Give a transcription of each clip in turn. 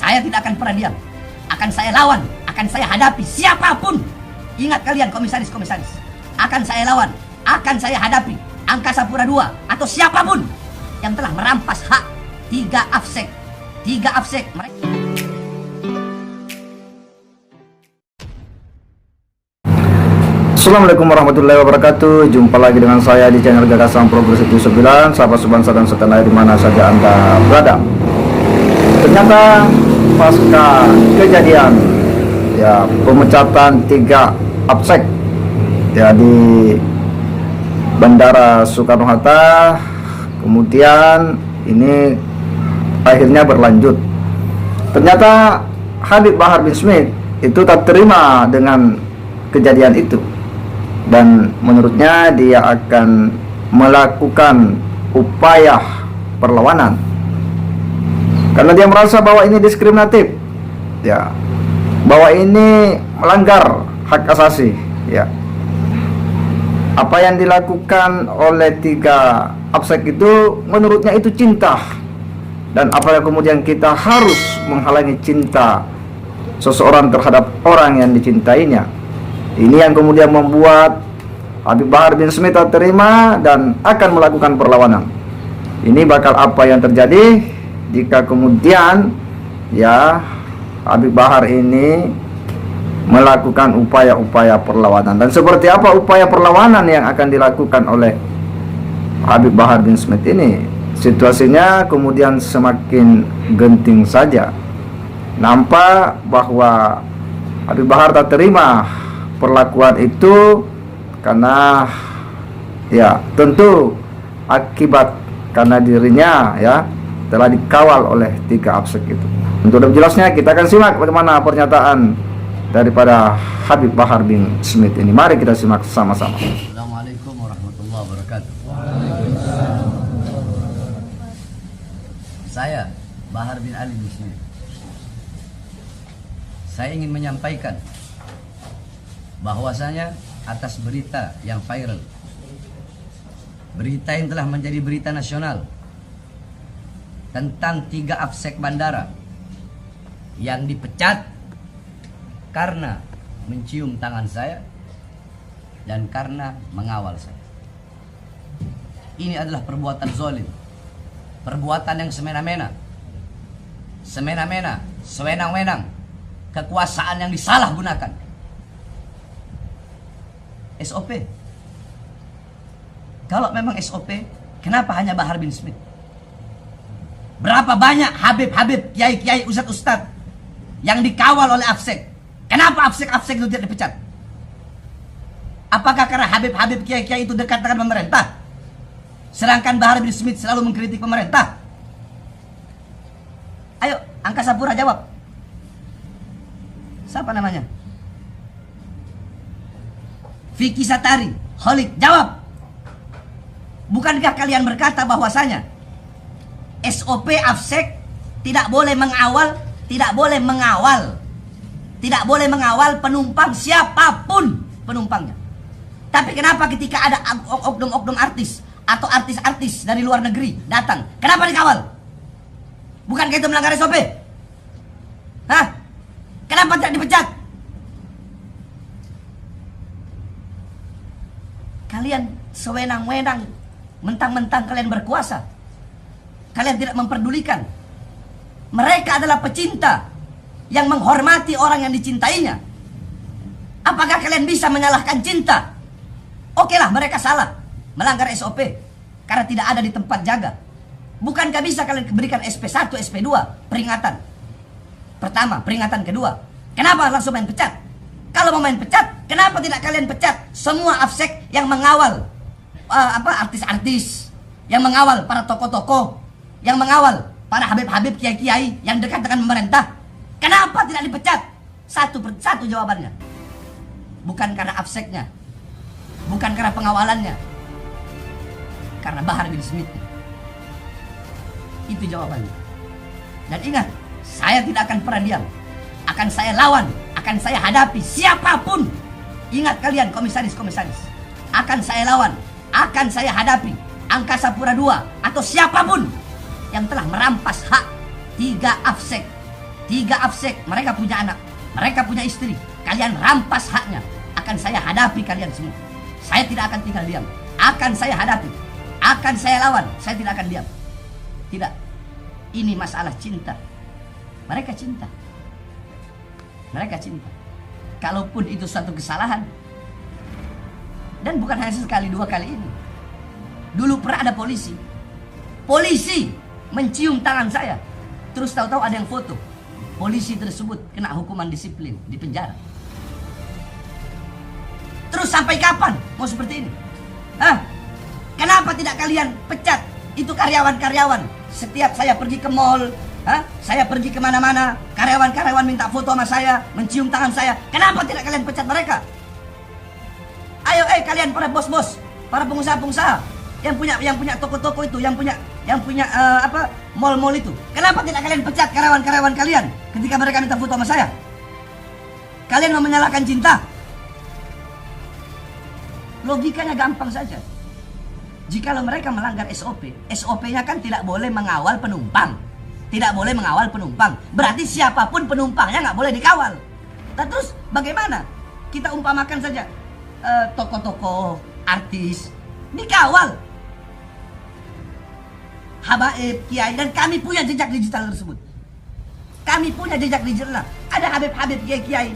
Saya tidak akan pernah diam. Akan saya lawan, akan saya hadapi siapapun. Ingat kalian komisaris-komisaris. Akan saya lawan, akan saya hadapi Angkasa Pura II atau siapapun yang telah merampas hak 3 AFSEK. 3 AFSEK mereka. Assalamualaikum warahmatullahi wabarakatuh. Jumpa lagi dengan saya di channel Gagasan Progres 79. Sahabat sebangsa dan setanah di mana saja Anda berada. Ternyata pasca kejadian pemecatan 3 AFSEK di Bandara Soekarno-Hatta, kemudian ini akhirnya berlanjut. Ternyata Habib Bahar bin Smith itu tak terima dengan kejadian itu, dan menurutnya dia akan melakukan upaya perlawanan karena dia merasa bahwa ini diskriminatif, bahwa ini melanggar hak asasi. Apa yang dilakukan oleh 3 AFSEK itu menurutnya itu cinta, dan apa yang kemudian kita harus menghalangi cinta seseorang terhadap orang yang dicintainya. Ini yang kemudian membuat Habib Bahar bin Smith tak terima dan akan melakukan perlawanan. Ini bakal apa yang terjadi jika kemudian Habib Bahar ini melakukan upaya-upaya perlawanan, dan seperti apa upaya perlawanan yang akan dilakukan oleh Habib Bahar bin Smith ini. Situasinya kemudian semakin genting saja. Nampak bahwa Habib Bahar tak terima perlakuan itu karena tentu akibat karena dirinya telah dikawal oleh 3 AFSEK itu. Untuk lebih jelasnya kita akan simak bagaimana pernyataan daripada Habib Bahar bin Smith ini. Mari kita simak sama-sama. Assalamualaikum warahmatullahi wabarakatuh. Saya Bahar bin Ali bin Smith. Saya ingin menyampaikan bahwasanya atas berita yang viral, berita yang telah menjadi berita nasional tentang 3 AFSEK bandara yang dipecat karena mencium tangan saya dan karena mengawal saya. Ini adalah perbuatan zalim, perbuatan yang semena-mena, sewenang-wenang, kekuasaan yang disalahgunakan. SOP. Kalau memang SOP, kenapa hanya Bahar bin Smith? Berapa banyak Habib-Habib, kiai-kiai, ustadz-ustadz yang dikawal oleh AFSEK? Kenapa AFSEK itu tidak dipecat? Apakah karena Habib-Habib, kiai-kiai itu dekat dengan pemerintah, sedangkan Bahar bin Smith selalu mengkritik pemerintah? Ayo, Angkasa Pura jawab. Siapa namanya? Vicky Satari, Holik, jawab. Bukankah kalian berkata bahwasanya SOP AFSEK tidak boleh mengawal, tidak boleh mengawal penumpang siapapun penumpangnya? Tapi kenapa ketika ada oknum-oknum artis atau artis-artis dari luar negeri datang, kenapa dikawal? Bukankah itu melanggar SOP? Kenapa tidak dipecat? Kalian sewenang-wenang, mentang-mentang kalian berkuasa, kalian tidak memperdulikan. Mereka adalah pecinta yang menghormati orang yang dicintainya. Apakah kalian bisa menyalahkan cinta? Okelah, mereka salah, melanggar SOP karena tidak ada di tempat jaga. Bukankah bisa kalian berikan SP1, SP2, peringatan pertama, peringatan kedua? Kenapa langsung main pecat? Kalau mau main pecat, kenapa tidak kalian pecat semua AFSEK yang mengawal artis-artis, yang mengawal para tokoh-tokoh, yang mengawal para Habib-Habib, kiai-kiai yang dekat dengan pemerintah? Kenapa tidak dipecat? Satu jawabannya. Bukan karena AFSEK-nya, bukan karena pengawalannya, karena Bahar bin Smith. Itu jawabannya. Dan ingat, saya tidak akan pernah diam. Akan saya lawan, akan saya hadapi siapapun. Ingat kalian komisaris-komisaris. Akan saya lawan, akan saya hadapi Angkasa Pura II atau siapapun yang telah merampas hak 3 AFSEK. 3 Afsek, mereka punya anak, mereka punya istri. Kalian rampas haknya. Akan saya hadapi kalian semua. Saya tidak akan tinggal diam. Akan saya hadapi. Akan saya lawan. Saya tidak akan diam. Tidak. Ini masalah cinta. Mereka cinta. Mereka cinta. Kalaupun itu suatu kesalahan, dan bukan hanya sekali 2 kali ini. Dulu pernah ada polisi. Polisi mencium tangan saya. Terus tahu-tahu ada yang foto. Polisi tersebut kena hukuman disiplin di penjara. Terus sampai kapan mau seperti ini? Hah? Kenapa tidak kalian pecat itu karyawan-karyawan? Setiap saya pergi ke mall, saya pergi kemana-mana, karyawan-karyawan minta foto sama saya, mencium tangan saya. Kenapa tidak kalian pecat mereka? Ayo, kalian para bos-bos, para pengusaha-pengusaha yang punya toko-toko itu, yang punya mall-mall itu. Kenapa tidak kalian pecat karyawan-karyawan kalian ketika mereka minta foto sama saya? Kalian mau menyalahkan cinta? Logikanya gampang saja. Jikalau mereka melanggar SOP, SOP-nya kan tidak boleh mengawal penumpang. Tidak boleh mengawal penumpang. Berarti siapapun penumpangnya nggak boleh dikawal. Nah, terus bagaimana? Kita umpamakan saja toko-toko, artis dikawal. Habaib, kiai, dan kami punya jejak digital tersebut. Kami punya jejak digital. Ada habib-habib, kiai-kiai,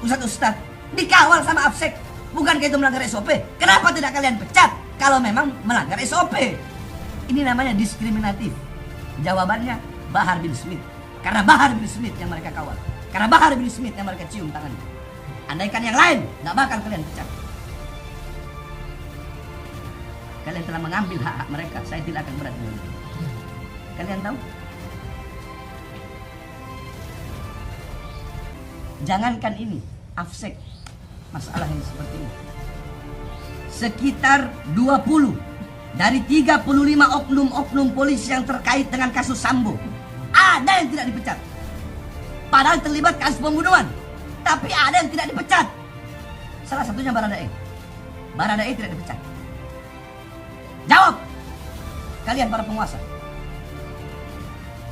ustadz-ustadz dikawal sama Afsek. Bukankah itu melanggar SOP? Kenapa tidak kalian pecat kalau memang melanggar SOP? Ini namanya diskriminatif. Jawabannya Bahar bin Smith. Karena Bahar bin Smith yang mereka kawal. Karena Bahar bin Smith yang mereka cium tangannya. Andaikan yang lain, nggak bakal kalian pecat. Kalian telah mengambil hak-hak mereka. Saya tidak akan berat dengan itu. Kalian tahu? Jangankan ini, Afsek, masalah yang seperti ini. Sekitar 20 dari 35 oknum-oknum polisi yang terkait dengan kasus Sambo, ada yang tidak dipecat. Padahal terlibat kasus pembunuhan, tapi ada yang tidak dipecat. Salah satunya Baradae. Baradae tidak dipecat. Jawab, kalian para penguasa.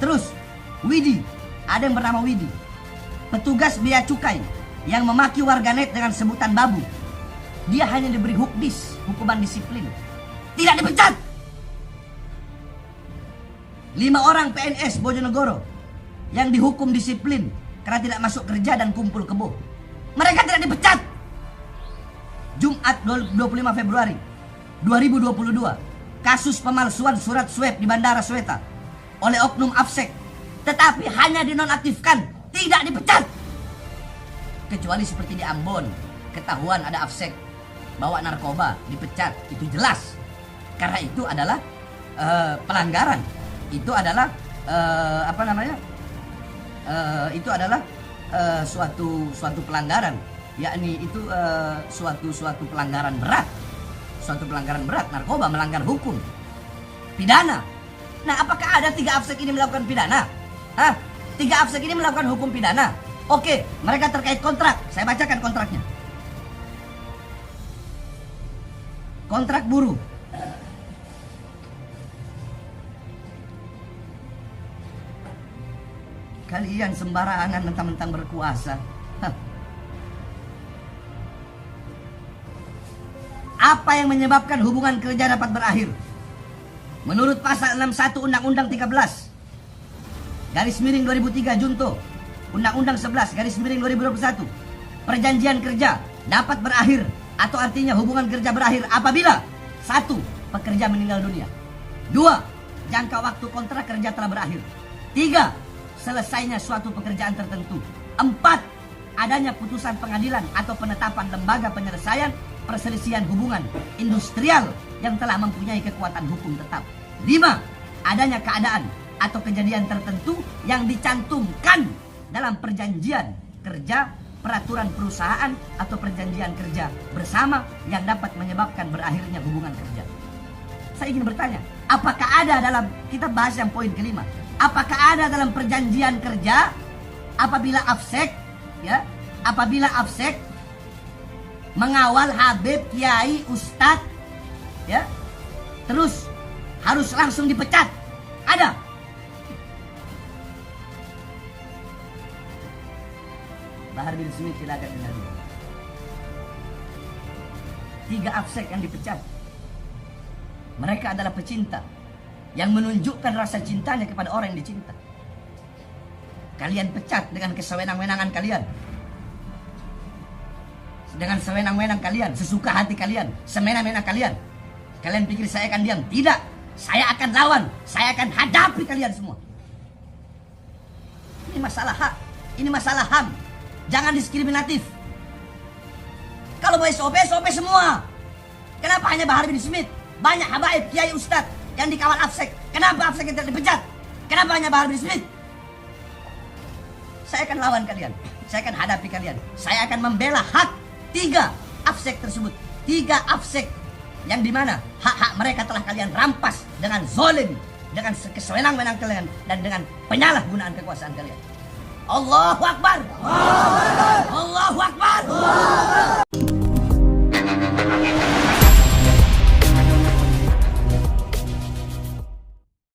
Terus, Widi, ada yang bernama Widi, petugas bea cukai yang memaki warganet dengan sebutan babu. Dia hanya diberi hukdis, hukuman disiplin. Tidak dipecat. 5 orang PNS Bojonegoro yang dihukum disiplin karena tidak masuk kerja dan kumpul kebo. Mereka tidak dipecat. Jumat 25 Februari 2022, kasus pemalsuan surat swab di Bandara Sweta oleh oknum Afsek, tetapi hanya dinonaktifkan, tidak dipecat. Kecuali seperti di Ambon, ketahuan ada Afsek bawa narkoba, dipecat, itu jelas. Karena itu adalah pelanggaran. Itu adalah itu adalah suatu pelanggaran, yakni itu suatu pelanggaran berat. Suatu pelanggaran berat, narkoba, melanggar hukum pidana. Nah, apakah ada 3 Afsek ini melakukan pidana? 3 Afsek ini melakukan hukum pidana. Oke, mereka terkait kontrak. Saya bacakan kontraknya. Kontrak buruh. Kalian sembarangan mentang-mentang berkuasa. Apa yang menyebabkan hubungan kerja dapat berakhir? Menurut pasal 61 Undang-Undang 13 garis miring 2003 Junto, Undang-Undang 11 garis miring 2021, perjanjian kerja dapat berakhir atau artinya hubungan kerja berakhir apabila 1. Pekerja meninggal dunia, 2. Jangka waktu kontrak kerja telah berakhir, 3. Selesainya suatu pekerjaan tertentu, 4. Adanya putusan pengadilan atau penetapan lembaga penyelesaian perselisihan hubungan industrial yang telah mempunyai kekuatan hukum tetap, 5. Adanya keadaan atau kejadian tertentu yang dicantumkan dalam perjanjian kerja, peraturan perusahaan atau perjanjian kerja bersama yang dapat menyebabkan berakhirnya hubungan kerja. Saya ingin bertanya, apakah ada dalam, kita bahas yang poin kelima, apakah ada dalam perjanjian kerja apabila Afsek mengawal habib, kiai, ustadz, terus harus langsung dipecat? Ada? Bahar bin Smith tidak akan dengar. 3 Afsek yang dipecat. Mereka adalah pecinta yang menunjukkan rasa cintanya kepada orang yang dicinta. Kalian pecat dengan kesewenang-wenangan kalian. Dengan sewenang-wenang kalian, sesuka hati kalian, semena-mena kalian. Kalian pikir saya akan diam? Tidak. Saya akan lawan. Saya akan hadapi kalian semua. Ini masalah hak. Ini masalah HAM. Jangan diskriminatif. Kalau mau SOP, SOP semua. Kenapa hanya Bahar bin Smith? Banyak habaib, kiai, ustadz yang dikawal Afsek. Kenapa Afsek tidak dipecat? Kenapa hanya Bahar bin Smith? Saya akan lawan kalian. Saya akan hadapi kalian. Saya akan membela hak 3 Afsek tersebut. 3 Afsek yang dimana hak-hak mereka telah kalian rampas dengan zolim, dengan kesewenang-wenang kalian, dan dengan penyalahgunaan kekuasaan kalian. Allahu Akbar.